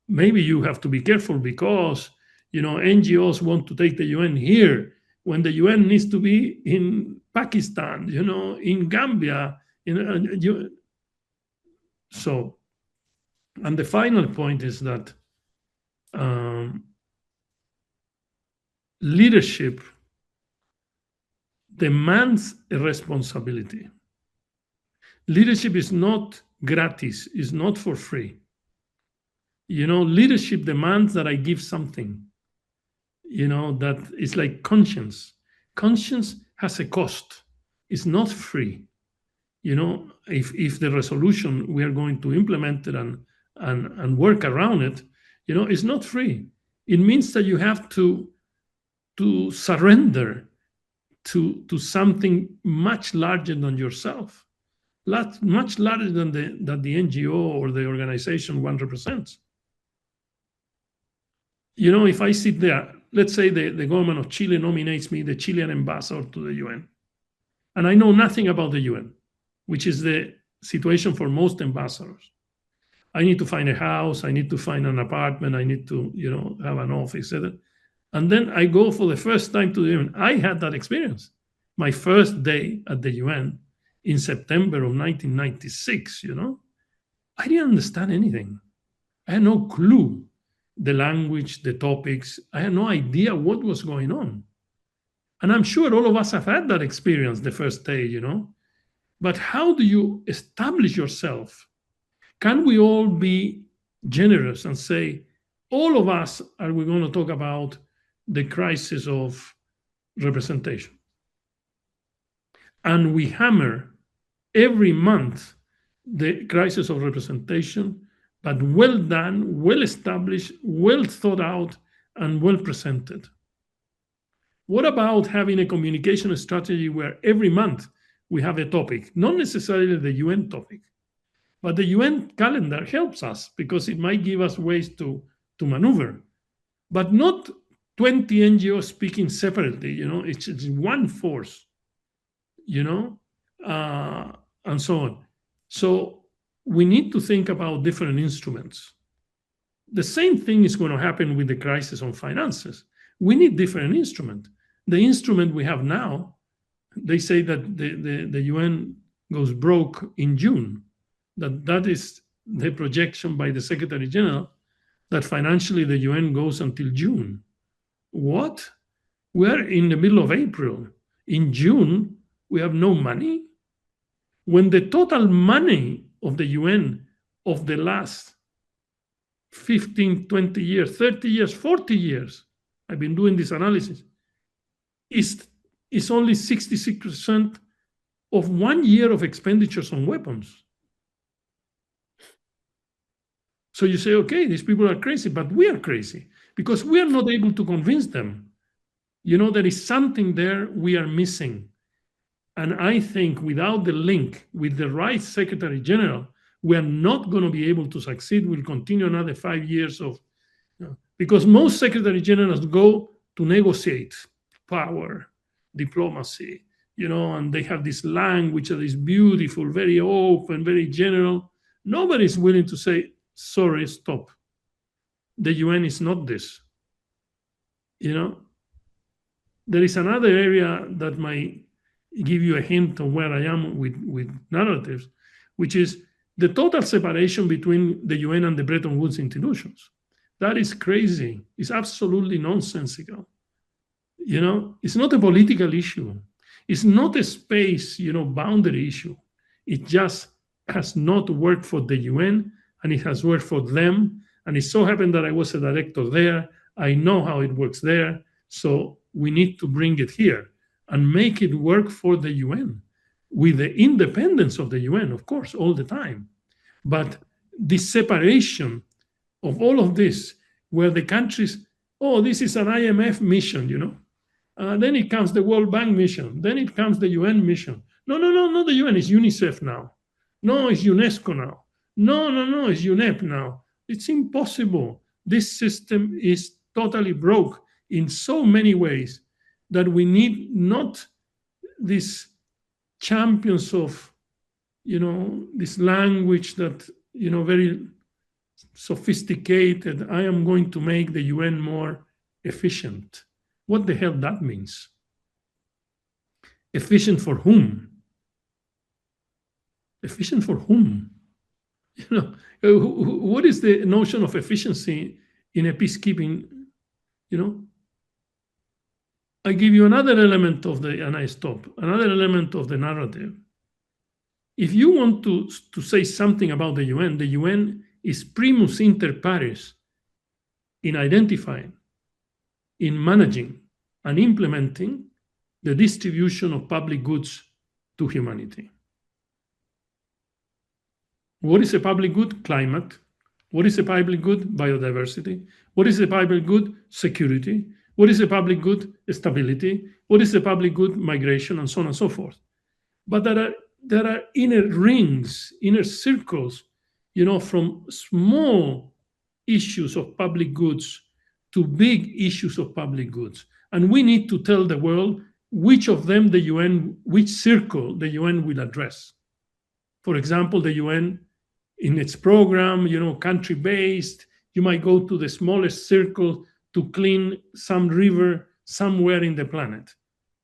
maybe you have to be careful because, NGOs want to take the UN here when the UN needs to be in Pakistan, in Gambia. So, and the final point is that leadership demands a responsibility. Leadership is not gratis, is not for free. Leadership demands that I give something. That is like conscience. Conscience has a cost. It's not free. If the resolution we are going to implement it and work around it, it's not free. It means that you have to surrender to something much larger than yourself, much larger than the NGO or the organization one represents. If I sit there, let's say the government of Chile nominates me the Chilean ambassador to the UN, and I know nothing about the UN, which is the situation for most ambassadors. I need to find a house, I need to find an apartment, I need to, have an office, etc. And then I go for the first time to the UN. I had that experience. My first day at the UN in September of 1996, I didn't understand anything. I had no clue. The language, the topics, I had no idea what was going on. And I'm sure all of us have had that experience the first day, But how do you establish yourself? Can we all be generous and say, all of us are we going to talk about the crisis of representation? And we hammer every month the crisis of representation, but well done, well established, well thought out, and well presented. What about having a communication strategy where every month we have a topic, not necessarily the UN topic, but the UN calendar helps us because it might give us ways to maneuver, but not 20 NGOs speaking separately, it's one force, and so on. So we need to think about different instruments. The same thing is going to happen with the crisis on finances. We need different instruments. The instrument we have now, they say that the UN goes broke in June. That is the projection by the Secretary General, that financially the UN goes until June. What? We're in the middle of April. In June, We have no money. When the total money of the UN of the last 15, 20 years, 30 years, 40 years, I've been doing this analysis, is only 66% of 1 year of expenditures on weapons. So you say, okay, these people are crazy, but we are crazy because we are not able to convince them. You know, there is something there we are missing. And I think without the link with the right Secretary General, we are not going to be able to succeed. We'll continue another 5 years of, because most Secretary Generals go to negotiate power, diplomacy, and they have this language that is beautiful, very open, very general. Nobody is willing to say, sorry, stop. The UN is not this. There is another area that might give you a hint of where I am with narratives, which is the total separation between the UN and the Bretton Woods institutions. That is crazy. It's absolutely nonsensical. It's not a political issue. It's not a space, boundary issue. It just has not worked for the UN, and it has worked for them. And it so happened that I was a director there. I know how it works there. So we need to bring it here and make it work for the UN with the independence of the UN, of course, all the time. But the separation of all of this, where the countries, oh, this is an IMF mission, then it comes the World Bank mission. Then it comes the UN mission. No, not the UN. It's UNICEF now. No, it's UNESCO now. No, it's UNEP now. It's impossible. This system is totally broke in so many ways that we need not these champions of, this language that, very sophisticated. I am going to make the UN more efficient. What the hell that means? Efficient for whom? Efficient for whom? What is the notion of efficiency in a peacekeeping? I give you another element and I stop, another element of the narrative. If you want to say something about the UN is primus inter pares in identifying, in managing, and implementing the distribution of public goods to humanity. What is a public good? Climate. What is a public good? Biodiversity. What is a public good? Security. What is a public good? Stability. What is a public good? Migration, and so on and so forth. But there are inner rings, inner circles, from small issues of public goods to big issues of public goods. And we need to tell the world which of them which circle the UN will address. For example, the UN in its program, country-based, you might go to the smallest circle to clean some river somewhere in the planet.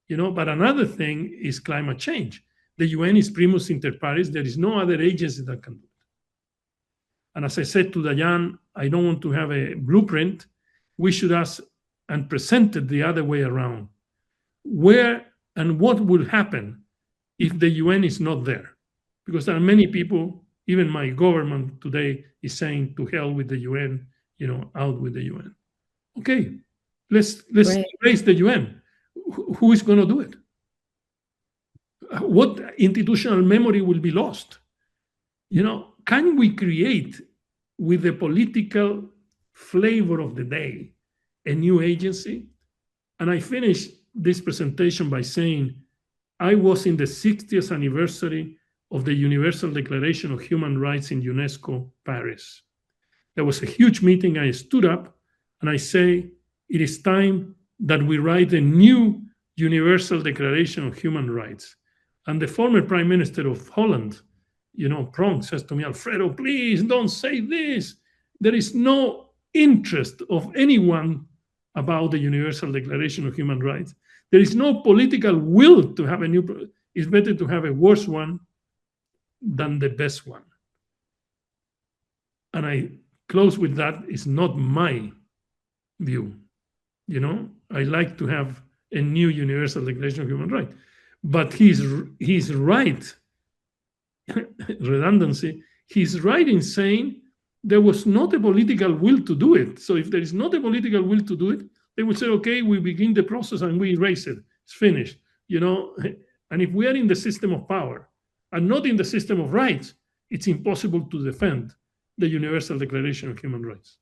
But another thing is climate change. The UN is primus inter pares. There is no other agency that can do it. And as I said to Dayan, I don't want to have a blueprint. We should ask and present it the other way around. Where and what will happen if the UN is not there? Because there are many people, even my government today is saying to hell with the UN, out with the UN. Okay, let's raise the UN. Who is going to do it? What institutional memory will be lost? Can we create with the political flavor of the day a new agency? And I finish this presentation by saying I was in the 60th anniversary of the Universal Declaration of Human Rights in UNESCO, Paris. There was a huge meeting. I stood up and I say, it is time that we write a new Universal Declaration of Human Rights. And the former Prime Minister of Holland, Pronk, says to me, Alfredo, please don't say this. There is no interest of anyone about the Universal Declaration of Human Rights. There is no political will to have a new. It's better to have a worse one than the best one. And I close with that. It's not my view. I like to have a new Universal Declaration of Human Rights. But he's right, redundancy, he's right in saying there was not a political will to do it. So if there is not a political will to do it, they will say, okay, we begin the process and we erase it. It's finished, you know? And if we are in the system of power and not in the system of rights, it's impossible to defend the Universal Declaration of Human Rights.